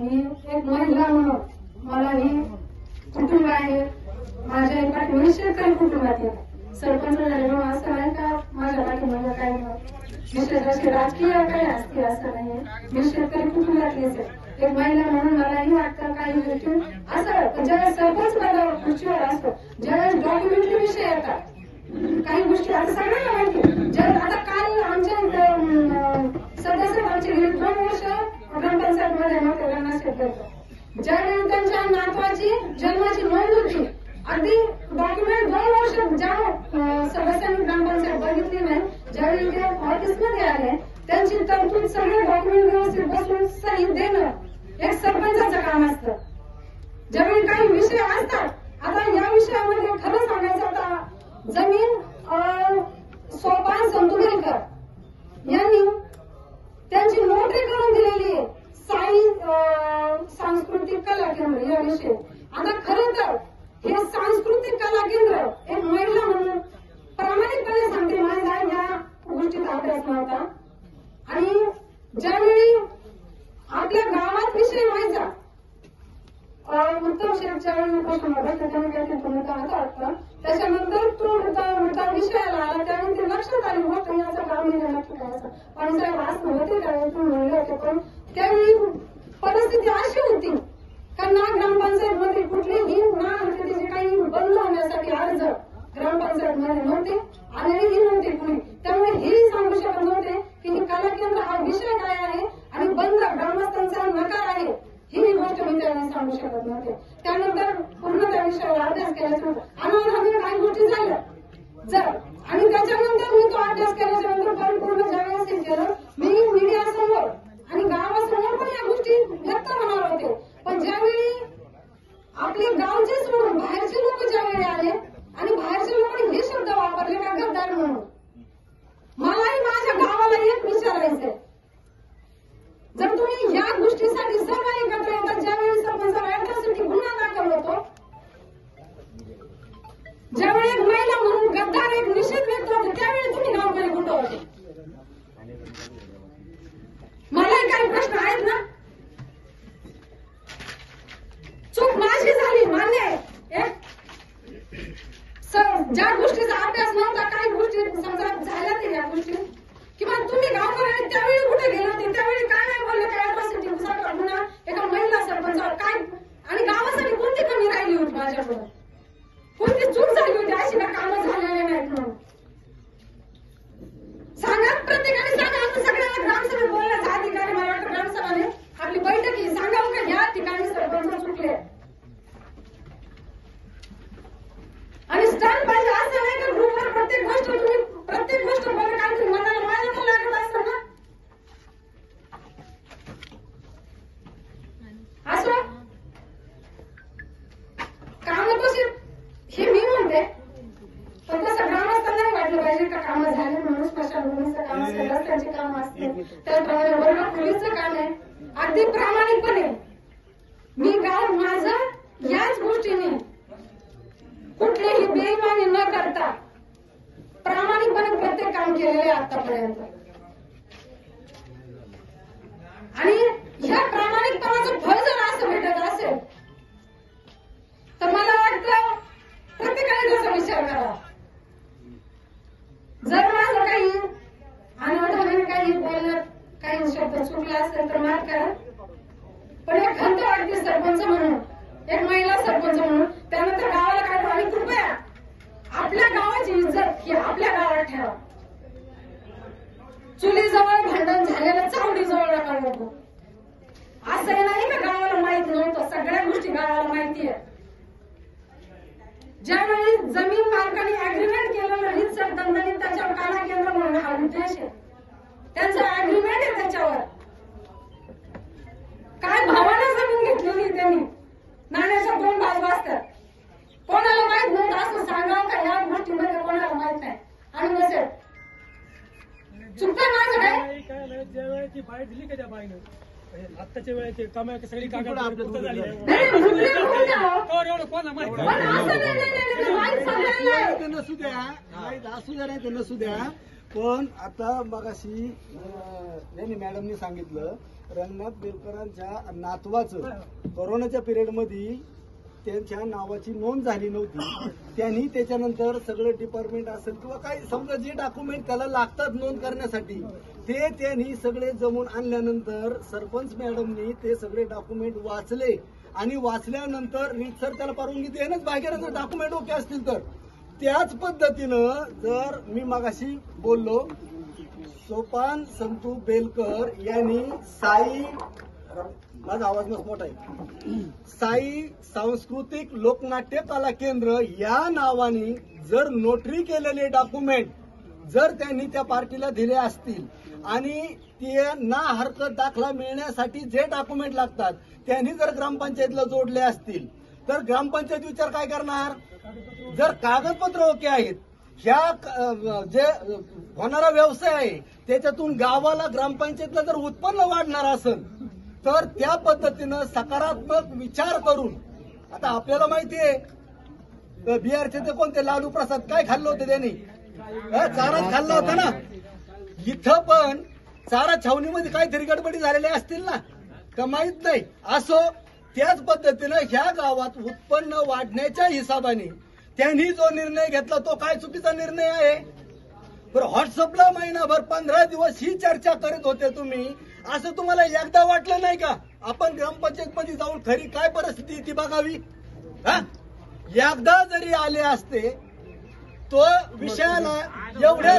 मी एक महिला म्हणून मला ही कुटुंब आहे, माझ्या एका शेतकरी कुटुंबात सरपंच झालेलो असं नाही का माझ्या पाठीमागे काही विशेष असे राजकीय काही असते असं नाहीये. मी शेतकरी कुटुंबातलीच आहे. एक महिला म्हणून मलाही वाटतं काही गोष्टी असं ज्यावेळेस सरपंच पदावर खुर्चीवर असतो, ज्यावेळेस डॉक्युमेंटरी विषय येतात, काही गोष्टी आता सगळ्यांना माहिती. जर आता काल आमच्या सदस्य आमचे 2 वर्ष ग्रामपंचायत मध्ये नव्हते रणाक्षेत्र, ज्यावेळी त्यांच्या नातवाची जन्माची नोंद होती, अगदी डॉक्युमेंट 2 वर्ष ज्या सदस्यांनी ग्रामपंचायत बघितली नाही, ज्यावेळी ते ऑफिसमध्ये आले त्यांची तरतूद सगळे डॉक्युमेंट व्यवस्थित बसून सही देणं एक सरपंचाचं काम असतं. ज्यावेळी काही विषय असतात, आता या विषयामध्ये खरं सांगायचं आता जमीन सोपान संतुलेकर यांनी त्यांची नोटरी करून दिलेली आहे साई सांस्कृतिक कला केंद्र याविषयी. आता खरं तर हे सांस्कृतिक कला केंद्र एक महिला म्हणून प्रामाणिकपणे सांगते माझा या गोष्टीचा अभ्यास नव्हता. आणि ज्यावेळी आपल्या गावात विषय व्हायचा उत्तम शेठच्या वेळी प्रश्न होता, त्याच्याने काही भूमिका होता. त्याच्यानंतर तो मृता विषयाला आला त्यावेळी ते लक्षात आली गोष्ट याचं काम नाही नक्की करायचं. पण साहेब आज नव्हते त्यावेळी तुम्ही म्हणले होते, पण त्यावेळी परिस्थिती अशी होती का ना ग्रामपंचायतमध्ये कुठलीही ना तिथे काही बंद होण्यासाठी अर्ज ग्रामपंचायतमध्ये नव्हते आलेही नव्हते कुणी. त्यामुळे हेही सांगू शकत नव्हते की ही कला केंद्र हा विषय काय आहे आणि बंद ग्रामस्थांचा नकार आहे ही गोष्ट मी त्यावेळी सांगू शकत नव्हते. त्यानंतर पूर्ण त्या विषयावर अभ्यास केल्याच्या नंतर काही गोष्टी झाल्या जर आणि त्याच्यानंतर मी तो अभ्यास केल्याच्या नंतर परिपूर्ण ज्यावेळेस केलं मी मीडियासमोर आणि गावासमोर पण या गोष्टी व्यक्त होणार होते. पण ज्यावेळी आपले गावचे सोडून बाहेरचे लोक ज्यावेळी आले आणि बाहेरच्या लोकांनी हे शब्द वापरले का गद्दार म्हणून, मलाही माझ्या गावाला एक विचारायचंय, जर तुम्ही या गोष्टीसाठी सहकार्य करता येतात ज्यावेळी सरपंचाला ऍट्रॉसिटी गुन्हा दाखल होतो, ज्यावेळी एक महिला म्हणून गद्दार एक निषेध व्यक्त होतो त्यावेळी तुम्ही गावकरी गुंड होते. मलाही काही प्रश्न आहेत ना, चूक माझी झाली मान्य आहे. ज्या गोष्टीचा अभ्यास नव्हता काही गोष्टी समजा झाल्या त्या या गोष्टी किंवा तुम्ही गावकऱ्यांनी त्यावेळी कुठे गेले होते, त्यावेळी काय नाही बोलले काय ऍट्रॉसिटी गुन्हा एका महिला सरपंचावर काय आणि गावासाठी कोणती कमी राहिली होती माझ्याकडून, कोणती चूक झाली होती अशी का कामं झालेले नाहीत म्हणून सांगा. प्रत्येकाने सांगा. आपण सगळ्यांना ग्रामसभेत बोलण्याचा अधिकारी मला वाटतं ग्रामसभाने आपली बैठक ही सांगावं का या ठिकाणी सरपंच चुकले आणि स्टँड पाहिजे असं नाही का ग्रुपवर प्रत्येक गोष्ट बघा काहीतरी मनाला माझ्या पण लागत असतं ना असं काम कशी हे मी म्हणते. पण तसं ग्रामस्थांना वाटलं पाहिजे का कामं झाले म्हणून स्मशानभूमीचं काम असेल रस्त्याचे काम असते त्याप्रमाणे वर्ग पोलीसचं काम आहे. अगदी प्रामाणिकपणे मी गाव माझं याच गोष्टीने कुठलीही बेईमानी न करता प्रामाणिकपणे प्रत्येक काम केलेले आतापर्यंत आणि ह्या प्रामाणिकपणाचं फळ जर असं भेटत असेल तर मला वाटतं प्रत्येकाने त्याचा विचार करावा. जर माझं काही अनावधानाने काही बोलण्यात काही शब्द चुकला असेल तर माफ करा. पण एक खंत वाटते सरपंच म्हणून, एक महिला सरपंच म्हणून, त्यानंतर गावाला काय आणि कृपया आपल्या गावाची इज्जत ही आपल्या गावात ठेवा. चुलीजवळ भांडण झालेलं चावडीजवळ नका नको. असं नाही का गावाला माहित नव्हतं, सगळ्या गोष्टी गावाला माहिती आहे. ज्यावेळी जमीन मालकांनी अग्रीमेंट केलं रीतसर दंडनीत त्याच्यावर काना केंद्र म्हणून हा उद्देश आहे, त्यांचं अग्रीमेंट आहे त्याच्यावर. काय भावाने जमीन घेतलेली त्यांनी, नाण्याच्या 2 बाजू असतात. कोणाला माहित नव्हतं असं सांगावं का या गोष्टीमध्ये कोणाला माहित नाही आणि नसेल चुकतं माझं काय ज्या वेळेची बाईट दिली का त्या बाईनं आत्ताच्या वेळेची कमाई सगळी कागद झाली नसू द्या, नसू द्या, पण आता मगाशी यांनी मॅडमनी सांगितलं रंगनाथ बेलकरांच्या नातवाचं कोरोनाच्या पिरियडमध्ये त्यांच्या नावाची नोंद झाली नव्हती. त्यांनी त्याच्यानंतर सगळं डिपार्टमेंट असेल किंवा काही समजा जे डॉक्युमेंट त्याला लागतात नोंद करण्यासाठी ते त्यांनी सगळे जमून आणल्यानंतर सरपंच मॅडमनी ते सगळे डॉक्युमेंट वाचले आणि वाचल्यानंतर रीतसर त्याला परवानगी देणंच बाहेर जर डॉक्युमेंट ओके असतील तर त्याच पद्धतीनं जर मी मगाशी बोललो सोपान संतू बेलकर यांनी साई माझा आवाज मोठा आहे साई सांस्कृतिक लोकनाट्य कला केंद्र या नावाने जर नोटरी केलेले डॉक्युमेंट जर त्यांनी त्या पार्टीला दिले असतील आणि ते ना हरकत दाखला मिळण्यासाठी जे डॉक्युमेंट लागतात त्यांनी जर ग्रामपंचायतला जोडले असतील तर ग्रामपंचायत विचार काय करणार. जर कागदपत्र ओके आहेत ह्या जे होणारा व्यवसाय आहे त्याच्यातून गावाला ग्रामपंचायतला जर उत्पन्न वाढणार असेल तर त्या पद्धतीनं सकारात्मक विचार करून आता आपल्याला माहिती आहे बिहारचे ते कोणते लालू प्रसाद काय खाल्लं होतं त्यांनी चाराच खाल्ला होता ना. इथं पण चारा छावणीमध्ये काहीतरी गडबडी झालेल्या असतील ना का माहित नाही. असो त्याच पद्धतीनं ह्या गावात उत्पन्न वाढण्याच्या हिशोबाने त्यांनी जो निर्णय घेतला तो काय चुकीचा निर्णय आहे. बरं व्हॉट्सअपला महिनाभर 15 दिवस ही चर्चा करत होते तुम्ही असं तुम्हाला एकदा वाटलं नाही का आपण ग्रामपंचायत मध्ये जाऊन खरी काय परिस्थिती ती बघावी. एकदा जरी आले असते तो विषयाला एवढ्या